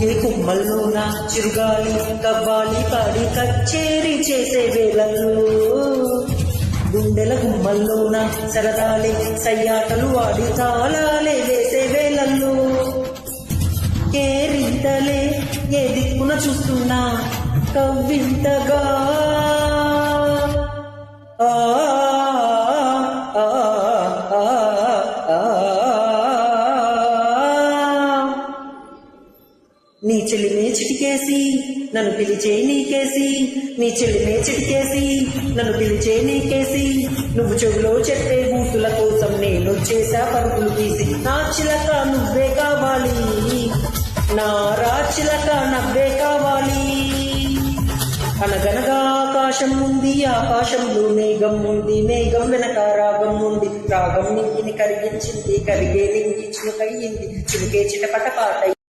ఊగే కుమ్మల్లోన చిరుగాలి కవ్వాలి పాడి కచ్చేరి చేసే వేళల్లో గుండెల గుమ్మల్లోన సరదాలే సయ్యాటలు ఆడి తాళాలే వేసే వేళల్లో కేరింతలే ఏ దిక్కున చూస్తున్నా కవ్వింతగా నీ చెల్లిమే చిటికేసి నన్ను పిలిచే నీకేసి నీ చెల్లిమే చిటికేసి నన్ను పిలిచే నీకేసి నువ్వు చెవిలో చెప్పే బూతుల కోసం నేను చేసా పరుగులు తీసి నా చిలక నువ్వే కావాలి నా రాచిలక నవ్వే కావాలి అనగనగా ఆకాశం ఉంది ఆకాశంలో మేఘం ఉంది మేఘం వెనక రాగం ఉంది రాగం నింగిని కరిగించింది కరిగే నింగి చిలుకయ్యింది చిలుకే చిటపట పాట